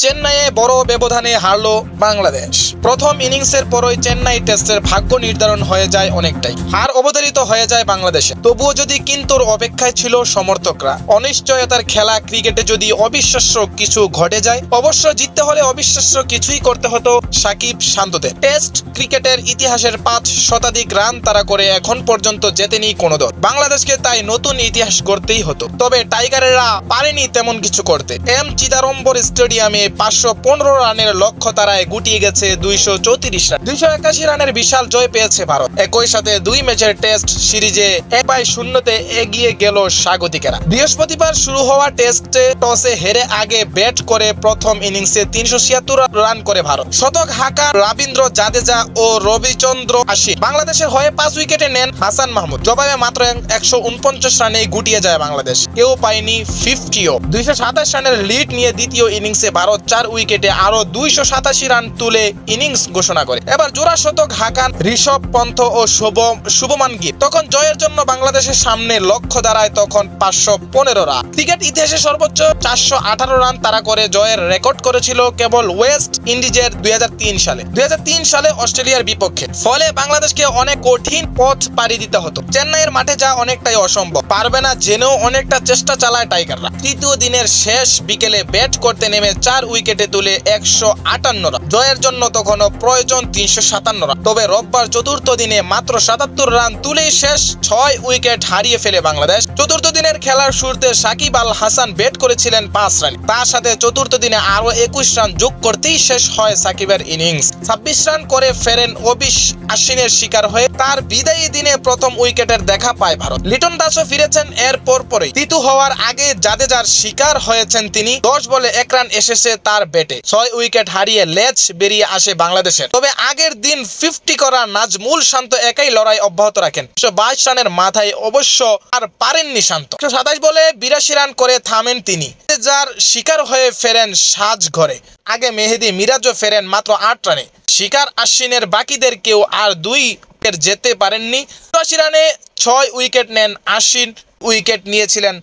চেন্নাইয়ে বড় ব্যবধানে হারলো বাংলাদেশ। প্রথম ইনিংসের পরই চেন্নাই টেস্টের ভাগ্য নির্ধারণ হয়ে যায় অনেকটাই, হার অবধারিত হয়ে যায় বাংলাদেশে। তবুও যদি কিন্তুর অপেক্ষায় ছিল সমর্থকরা। অনিশ্চয়তার খেলা ক্রিকেটে যদি অবিশ্বাস্য কিছু ঘটে যায়, অবশ্য জিততে হলে অবিশ্বাস্য কিছুই করতে হতো সাকিব শান্তদের। টেস্ট ক্রিকেটের ইতিহাসের 5 শতাধিক রান তারা করে এখন পর্যন্ত জেতেনি কোনো দল। বাংলাদেশকে তাই নতুন ইতিহাস গড়তেই হতো। তবে টাইগারেরা পারেনি তেমন কিছু করতে। এম চিদাম্বর স্টেডিয়ামে 515 রানের লক্ষ্য তারায় গুটিয়ে গেছে 234 রান। 281 রানের বিশাল জয় পেয়েছে ভারত। একই সাথে 2 ম্যাচের টেস্ট সিরিজে 1-0 এগিয়ে গেল স্বাগতিকেরা। বৃহস্পতিবার শুরু হওয়া টেস্টে টসে হেরে আগে ব্যাট করে প্রথম ইনিংসে 376 রান করে ভারত। শতক হাঁকা রবীন্দ্র জাদেজা ও রবিচন্দ্র অশ্বিন। বাংলাদেশের হয়ে 5 উইকেটে নেন হাসান মাহমুদ। জবাবে মাত্র 149 রানেই গুটিয়ে যায় বাংলাদেশ। কেউ পায়নি 50ও। 227 রানের লিড নিয়ে দ্বিতীয় ইনিংসে ভারত 4 উইকেটে আরো 287 রান তুলে ইনিংস ঘোষণা করে। এবার জোড়া শতক হাঁকান ঋষভ পন্থ ও শুভমান গিল। তখন জয়ের জন্য বাংলাদেশের সামনে লক্ষ্য দাঁড়ায় তখন 515 রান। ক্রিকেট ইতিহাসে সর্বোচ্চ 418 রান তারা করে জয়ের রেকর্ড করেছিল কেবল ওয়েস্ট ইন্ডিজের 2003 সালে। 2003 সালে অস্ট্রেলিয়ার বিপক্ষে। ফলে বাংলাদেশকে অনেক কঠিন পথ পাড়ি দিতে হতো। চেন্নাইয়ের মাঠে যা অনেকটাই অসম্ভব। পারবে না জেনেও অনেকটা চেষ্টা চালায় টাইগাররা। তৃতীয় দিনের শেষ বিকেলে ব্যাট করতে নেমে 4 উইকেটে তুলে 158 রান। জয়ের জন্য তখনও প্রয়োজন 357 রান। তবে রোববার চতুর্থ দিনে মাত্র 77 রান তুলেই শেষ 6 উইকেট হারিয়ে ফেলে বাংলাদেশ। চতুর্থ দিনের খেলার শুরুতে সাকিব আল হাসান ব্যাট করেছিলেন 5 রানে। তার সাথে চতুর্থ দিনে আরো 21 রান যোগ করতেই শেষ হয় সাকিবের ইনিংস। 26 রান করে ফেরেন অশ্বিনের শিকার হয়ে। তার বিদায়ী দিনে প্রথম উইকেটের দেখা পায় ভারত। লিটন দাসও ফিরেছেন এর পরপরই। তিতু হওয়ার আগে জাদেজার শিকার হয়েছেন তিনি। 10 বলে 1 রান এসেছে তার ব্যাটে। 6 উইকেট হারিয়ে লেজ বেরিয়ে আসে বাংলাদেশের। তবে আগের দিন 50 করা নাজমুল শান্ত একাই লড়াই অব্যাহত রাখেন। 122 রানের মাথায় অবশ্য আর পারেননি শান্ত। 127 বলে 82 রান করে থামেন তিনি। যার শিকার হয়ে ফেরেন সাজ ঘরে। আগে মেহেদী মিরাজও ফেরেন মাত্র 8 রানে। শিকার আশ্বিনের বাকিদের কেউ আর 2 উইকেট যেতে পারেননি। 80 রানে 6 উইকেট নেন আশ্বিন। উইকেট নিয়েছিলেন